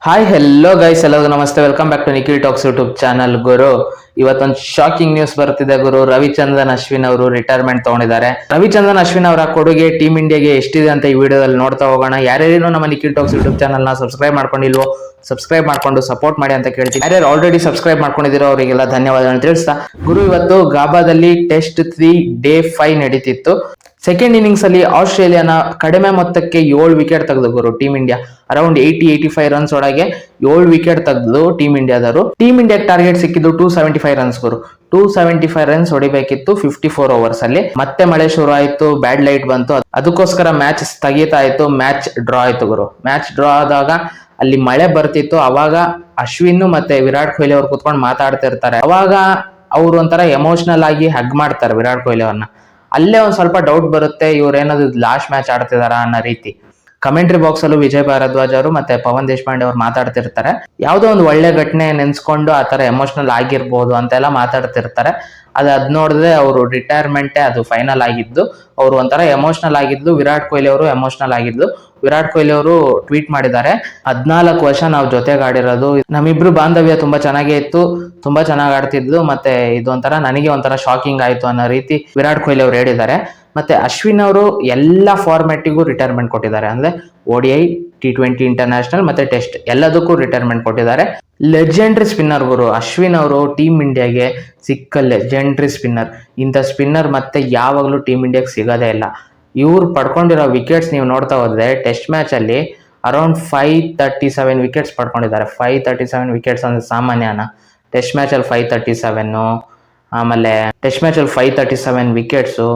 Hi hello guys, ಎಲ್ಲರಿಗೂ ನಮಸ್ತೆ. Welcome back to Nikhil talks YouTube channel. ಗುರು, ಇವತ್ತೊಂದು ಶಾಕಿಂಗ್ ನ್ಯೂಸ್ ಬರ್ತಿದೆ ಗುರು. ರವಿಚಂದ್ರನ್ ಅಶ್ವಿನ್ ಅವರು ರಿಟೈರ್ಮೆಂಟ್ ತಗೊಂಡಿದ್ದಾರೆ. ರವಿಚಂದ್ರನ್ ಅಶ್ವಿನ್ ಅವರ ಕೊಡುಗೆ ಟೀಮ್ ಇಂಡಿಯಾಗೆ ಎಷ್ಟಿದೆ ಅಂತ ಈ ವಿಡಿಯೋದಲ್ಲಿ ನೋಡ್ತಾ ಹೋಗೋಣ. ಯಾರ್ಯಾರು ನಮ್ಮ ನಿಖಿಲ್ ಟಾಕ್ಸ್ ಯೂಟ್ಯೂಬ್ ಚಾನಲ್ ನ ಸಬ್ಸ್ಕ್ರೈಬ್ ಮಾಡ್ಕೊಂಡಿಲ್ವೋ ಸಬ್ಸ್ಕ್ರೈಬ್ ಮಾಡ್ಕೊಂಡು ಸಪೋರ್ಟ್ ಮಾಡಿ ಅಂತ ಕೇಳ್ತೀನಿ. ಯಾರ್ಯಾರು ಆಲ್ರೆಡಿ ಸಬ್ಸ್ಕ್ರೈಬ್ ಮಾಡ್ಕೊಂಡಿದ್ದೀರೋ ಅವರಿಗೆಲ್ಲ ಧನ್ಯವಾದಗಳನ್ನು ತಿಳಿಸ್ತಾ, ಗುರು ಇವತ್ತು ಗಾಬಾದಲ್ಲಿ ಟೆಸ್ಟ್ 3 ಡೇ 5 ನಡೀತಿತ್ತು. ಸೆಕೆಂಡ್ ಇನ್ನಿಂಗ್ಸ್ ಅಲ್ಲಿ ಆಸ್ಟ್ರೇಲಿಯಾನ ಕಡಿಮೆ ಮೊತ್ತಕ್ಕೆ 7 ವಿಕೆಟ್ ತೆಗೆದು ಗುರು ಟೀಮ್ ಇಂಡಿಯಾ. ಅರೌಂಡ್ 80-85 ರನ್ಸ್ ಒಳಗೆ 7 ವಿಕೆಟ್ ತೆಗೆದು ಟೀಮ್ ಇಂಡಿಯಾದವರು. ಟೀಮ್ ಇಂಡಿಯಾಗೆ ಟಾರ್ಗೆಟ್ ಸಿಕ್ಕಿದ್ದು 275 ರನ್ಸ್ ಗುರು. 275 ರನ್ಸ್ ಹೊಡಿಬೇಕಿತ್ತು 54 ಓವರ್ಸ್ ಅಲ್ಲಿ. ಮತ್ತೆ ಮಳೆ ಶುರು ಆಯ್ತು, ಬ್ಯಾಡ್ ಲೈಟ್ ಬಂತು, ಅದಕ್ಕೋಸ್ಕರ ಮ್ಯಾಚ್ ಸ್ಥಗಿತ ಆಯ್ತು. ಮ್ಯಾಚ್ ಡ್ರಾ ಆಯ್ತು ಗುರು. ಮ್ಯಾಚ್ ಡ್ರಾ ಆದಾಗ ಅಲ್ಲಿ ಮಳೆ ಬರ್ತಿತ್ತು. ಅವಾಗ ಅಶ್ವಿನ್ ಮತ್ತೆ ವಿರಾಟ್ ಕೊಹ್ಲಿ ಅವ್ರು ಕುತ್ಕೊಂಡು ಮಾತಾಡ್ತಿರ್ತಾರೆ. ಅವಾಗ ಅವ್ರು ಒಂಥರ ಎಮೋಷನಲ್ ಆಗಿ ಹಗ್ ಮಾಡ್ತಾರೆ ವಿರಾಟ್ ಕೊಹ್ಲಿ ಅವ್ರನ್ನ. ಅಲ್ಲೇ ಒಂದ್ ಸ್ವಲ್ಪ ಡೌಟ್ ಬರುತ್ತೆ, ಇವ್ರೇನಾದ್ರು ಲಾಸ್ಟ್ ಮ್ಯಾಚ್ ಆಡ್ತಿದಾರ ಅನ್ನೋ ರೀತಿ. ಕಮೆಂಟ್ರಿ ಬಾಕ್ಸ್ ಅಲ್ಲೂ ವಿಜಯ್ ಭಾರದ್ವಾಜ್ ಅವರು ಮತ್ತೆ ಪವನ್ ದೇಶಪಾಂಡೆ ಅವ್ರು ಮಾತಾಡ್ತಿರ್ತಾರೆ. ಯಾವ್ದೋ ಒಂದು ಒಳ್ಳೆ ಘಟನೆ ನೆನ್ಸ್ಕೊಂಡು ಆ ತರ ಎಮೋಷನಲ್ ಆಗಿರ್ಬೋದು ಅಂತೆಲ್ಲ ಮಾತಾಡ್ತಿರ್ತಾರೆ. ಅದ್ ನೋಡಿದ್ರೆ ಅವರು ರಿಟೈರ್ಮೆಂಟೇ ಅದು ಫೈನಲ್ ಆಗಿದ್ದು. ಅವ್ರು ಒಂಥರ ಎಮೋಷನಲ್ ಆಗಿದ್ದು. ವಿರಾಟ್ ಕೊಹ್ಲಿ ಅವರು ಎಮೋಷನಲ್ ಆಗಿದ್ದು. ವಿರಾಟ್ ಕೊಹ್ಲಿ ಅವರು ಟ್ವೀಟ್ ಮಾಡಿದ್ದಾರೆ, 14 ವರ್ಷ ನಾವು ಜೊತೆಗೆ ಆಡಿರೋದು, ನಮ್ಮಿಬ್ರು ಬಾಂಧವ್ಯ ತುಂಬಾ ಚೆನ್ನಾಗೇ ಇತ್ತು, ತುಂಬಾ ಚೆನ್ನಾಗಿ ಆಡ್ತಿದ್ಲು, ಮತ್ತೆ ಇದೊಂಥರ ನನಗೆ ಒಂಥರ ಶಾಕಿಂಗ್ ಆಯ್ತು ಅನ್ನೋ ರೀತಿ ವಿರಾಟ್ ಕೊಹ್ಲಿ ಅವರು ಹೇಳಿದ್ದಾರೆ. ಮತ್ತೆ ಅಶ್ವಿನ್ ಅವರು ಎಲ್ಲಾ ಫಾರ್ಮ್ಯಾಟಿಗೂ ರಿಟೈರ್ಮೆಂಟ್ ಕೊಟ್ಟಿದ್ದಾರೆ. ಅಂದ್ರೆ ODI, T20 ಇಂಟರ್ನ್ಯಾಷನಲ್ ಮತ್ತೆ ಟೆಸ್ಟ್ ಎಲ್ಲದಕ್ಕೂ ರಿಟೈರ್ಮೆಂಟ್ ಕೊಟ್ಟಿದ್ದಾರೆ. ಲೆಜೆಂಡ್ರಿ ಸ್ಪಿನ್ನರ್ ಗುರು ಅಶ್ವಿನ್ ಅವರು. ಟೀಮ್ ಇಂಡಿಯಾಗೆ ಸಿಕ್ಕ ಲೆಜೆಂಡ್ರಿ ಸ್ಪಿನ್ನರ್. ಇಂಥ ಸ್ಪಿನ್ನರ್ ಮತ್ತೆ ಯಾವಾಗ್ಲೂ ಟೀಮ್ ಇಂಡಿಯಾಗೆ ಸಿಗೋದೇ ಇಲ್ಲ. ಇವ್ರು ಪಡ್ಕೊಂಡಿರೋ ವಿಕೆಟ್ಸ್ ನೀವು ನೋಡ್ತಾ ಹೋದ್ರೆ ಟೆಸ್ಟ್ ಮ್ಯಾಚ್ ಅಲ್ಲಿ ಅರೌಂಡ್ 537 ವಿಕೆಟ್ಸ್ ಪಡ್ಕೊಂಡಿದ್ದಾರೆ. 537 ವಿಕೆಟ್ಸ್ ಅಂದ್ರೆ ಸಾಮಾನ್ಯನ? ಟೆಸ್ಟ್ ಮ್ಯಾಚ್ ಅಲ್ಲಿ 537, ಆಮೇಲೆ ಟೆಸ್ಟ್ ಮ್ಯಾಚ್ ಅಲ್ಲಿ 537 ವಿಕೆಟ್ಸು,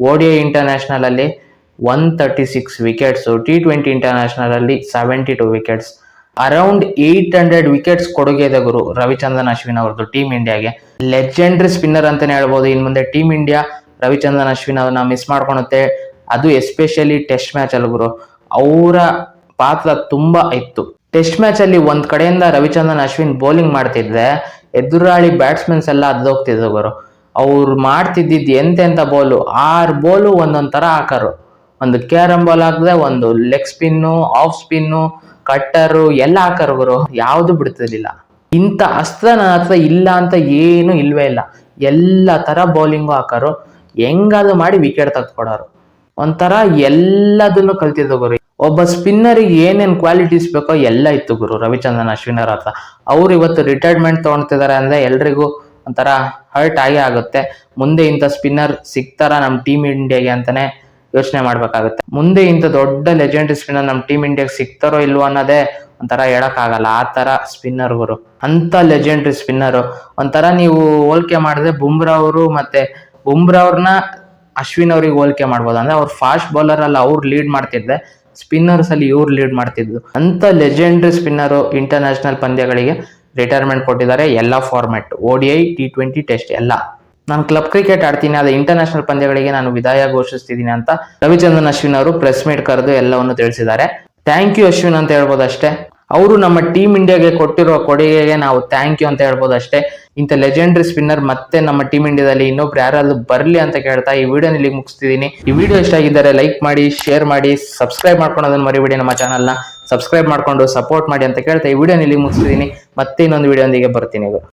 ODI ಇಂಟರ್ನ್ಯಾಷನಲ್ ಅಲ್ಲಿ 136 ವಿಕೆಟ್ಸ್, T20 ಇಂಟರ್ನ್ಯಾಷನಲ್ ಅಲ್ಲಿ 72 ವಿಕೆಟ್ಸ್. ಅರೌಂಡ್ 800 ವಿಕೆಟ್ಸ್ ಕೊಡುಗೆ ಇದೆ ಗುರು ರವಿಚಂದ್ರನ್ ಅಶ್ವಿನ್ ಅವ್ರದ್ದು ಟೀಮ್ ಇಂಡಿಯಾಗೆ. ಲೆಜೆಂಡ್ರಿ ಸ್ಪಿನ್ನರ್ ಅಂತಾನೆ ಹೇಳ್ಬೋದು. ಇನ್ ಮುಂದೆ ಟೀಮ್ ಇಂಡಿಯಾ ರವಿಚಂದ್ರನ್ ಅಶ್ವಿನ್ ಅವ್ರನ್ನ ಮಿಸ್ ಮಾಡ್ಕೊಳುತ್ತೆ. ಅದು ಎಸ್ಪೆಷಲಿ ಟೆಸ್ಟ್ ಮ್ಯಾಚ್ ಅಲ್ಲಿ ಗುರು. ಅವರ ಪಾತ್ರ ತುಂಬಾ ಇತ್ತು. ಟೆಸ್ಟ್ ಮ್ಯಾಚ್ ಅಲ್ಲಿ ಒಂದ್ ಕಡೆಯಿಂದ ರವಿಚಂದ್ರನ್ ಅಶ್ವಿನ್ ಬೌಲಿಂಗ್ ಮಾಡ್ತಿದ್ರೆ ಎದುರಾಳಿ ಬ್ಯಾಟ್ಸ್ಮನ್ಸ್ ಎಲ್ಲ ಅದ್ದೋಗ್ತಿದ್ರು ಗುರು. ಅವ್ರು ಮಾಡ್ತಿದ್ದಿದ್ದು ಎಂತೆಂತ ಬೋಲು, 6 ಬೋಲು ಒಂದೊಂದ್ ತರ ಹಾಕರು. ಒಂದು ಕ್ಯಾರಮ್ ಬಾಲ್ ಹಾಕಿದ್ರೆ, ಒಂದು ಲೆಗ್ ಸ್ಪಿನ್ನು, ಆಫ್ ಸ್ಪಿನ್ನು, ಕಟ್ಟರು ಎಲ್ಲ ಹಾಕರು ಗುರು. ಯಾವ್ದು ಬಿಡ್ತಿರ್ಲಿಲ್ಲ. ಇಂಥ ಅಸ್ತ್ರ ನನ್ನ ಹತ್ರ ಇಲ್ಲ ಅಂತ ಏನು ಇಲ್ವೇ ಇಲ್ಲ. ಎಲ್ಲ ತರ ಬೌಲಿಂಗು ಹಾಕರು. ಹೆಂಗಾದ್ರು ಮಾಡಿ ವಿಕೆಟ್ ತೆಗೆದುಕೊಡೋರು. ಒಂಥರ ಎಲ್ಲದನ್ನು ಕಲ್ತಿದ್ದು ಗುರು. ಒಬ್ಬ ಸ್ಪಿನ್ನರಿಗೆ ಏನೇನ್ ಕ್ವಾಲಿಟೀಸ್ ಬೇಕೋ ಎಲ್ಲ ಇತ್ತು ಗುರು ರವಿಚಂದ್ರನ್ ಅಶ್ವಿನ್ ಅವ್ರ ಹತ್ರ. ಅವ್ರು ಇವತ್ತು ರಿಟೈರ್ಮೆಂಟ್ ತಗೊಳ್ತಿದಾರೆ ಅಂದ್ರೆ ಎಲ್ರಿಗೂ ಒಂಥರ ಹರ್ಟ್ ಆಗೇ ಆಗುತ್ತೆ. ಮುಂದೆ ಇಂಥ ಸ್ಪಿನ್ನರ್ ಸಿಗ್ತಾರ ನಮ್ ಟೀಮ್ ಇಂಡಿಯಾಗೆ ಅಂತಾನೆ ಯೋಚನೆ ಮಾಡ್ಬೇಕಾಗುತ್ತೆ. ಮುಂದೆ ಇಂಥ ದೊಡ್ಡ ಲೆಜೆಂಡರಿ ಸ್ಪಿನ್ನರ್ ನಮ್ ಟೀಮ್ ಇಂಡಿಯಾಗೆ ಸಿಗ್ತಾರೋ ಇಲ್ವೋ ಅನ್ನೋದೇ ಒಂಥರ ಹೇಳಕ್ ಆಗಲ್ಲ. ಆ ತರ ಸ್ಪಿನ್ನರ್ ಗುರು, ಅಂತ ಲೆಜೆಂಡರಿ ಸ್ಪಿನ್ನರ್. ಒಂಥರ ನೀವು ಹೋಲಿಕೆ ಮಾಡಿದ್ರೆ ಬುಮ್ರಾ ಅವರು ಮತ್ತೆ ಬುಮ್ರಾ ಅವ್ರನ್ನ ಅಶ್ವಿನ್ ಅವ್ರಿಗೆ ಹೋಲಿಕೆ ಮಾಡ್ಬೋದು. ಅಂದ್ರೆ ಅವ್ರು ಫಾಸ್ಟ್ ಬೌಲರ್ ಅಲ್ಲ, ಅವ್ರು ಲೀಡ್ ಮಾಡ್ತಿದ್ದೆ. ಸ್ಪಿನ್ನರ್ಸ್ ಅಲ್ಲಿ ಇವ್ರು ಲೀಡ್ ಮಾಡ್ತಿದ್ದು. ಅಂತ ಲೆಜೆಂಡರಿ ಸ್ಪಿನ್ನರ್ ಇಂಟರ್ನ್ಯಾಷನಲ್ ಪಂದ್ಯಗಳಿಗೆ ರಿಟೈರ್ಮೆಂಟ್ ಕೊಟ್ಟಿದ್ದಾರೆ. ಎಲ್ಲಾ ಫಾರ್ಮ್ಯಾಟ್, ODI, T20, ಟೆಸ್ಟ್ ಎಲ್ಲ. ನಾನು ಕ್ಲಬ್ ಕ್ರಿಕೆಟ್ ಆಡ್ತೀನಿ, ಅದೇ ಇಂಟರ್ನ್ಯಾಷನಲ್ ಪಂದ್ಯಗಳಿಗೆ ನಾನು ವಿದಾಯ ಘೋಷಿಸ್ತಿದ್ದೀನಿ ಅಂತ ರವಿಚಂದ್ರನ್ ಅಶ್ವಿನ್ ಅವರು ಪ್ರೆಸ್ ಮೀಟ್ ಕರೆದು ಎಲ್ಲವನ್ನು ತಿಳಿಸಿದ್ದಾರೆ. ಥ್ಯಾಂಕ್ ಯು ಅಶ್ವಿನ್ ಅಂತ ಹೇಳ್ಬೋದು ಅಷ್ಟೇ. ಅವರು ನಮ್ಮ ಟೀಮ್ ಇಂಡಿಯಾಗೆ ಕೊಟ್ಟಿರುವ ಕೊಡುಗೆಗೆ ನಾವು ಥ್ಯಾಂಕ್ ಯು ಅಂತ ಹೇಳ್ಬೋದು ಅಷ್ಟೇ. ಇಂಥ ಲೆಜೆಂಡರಿ ಸ್ಪಿನ್ನರ್ ಮತ್ತೆ ನಮ್ಮ ಟೀಮ್ ಇಂಡಿಯಾದಲ್ಲಿ ಇನ್ನೊಬ್ರು ಯಾರಾದ್ರೂ ಬರ್ಲಿ ಅಂತ ಕೇಳ್ತಾ ಈ ವಿಡಿಯೋನ ಇಲ್ಲಿಗೆ ಮುಗಿಸ್ತಿದ್ದೀನಿ. ಈ ವಿಡಿಯೋ ಇಷ್ಟ ಆಗಿದ್ದಾರೆ ಲೈಕ್ ಮಾಡಿ, ಶೇರ್ ಮಾಡಿ, ಸಬ್ಸ್ಕ್ರೈಬ್ ಮಾಡ್ಕೊಳ್ಳೋದನ್ನ ಮರಿಬೇಡಿ. ನಮ್ಮ ಚಾನಲ್ನ ಸಬ್ಸ್ಕ್ರೈಬ್ ಮಾಡ್ಕೊಂಡು ಸಪೋರ್ಟ್ ಮಾಡಿ ಅಂತ ಕೇಳ್ತಾ ಈ ವಿಡಿಯೋನ ಇಲ್ಲಿಗೆ ಮುಗಿಸ್ತಿದ್ದೀನಿ. ಮತ್ತೆ ಇನ್ನೊಂದು ವಿಡಿಯೋ ಒಂದಿಗೆ ಬರ್ತೀನಿ.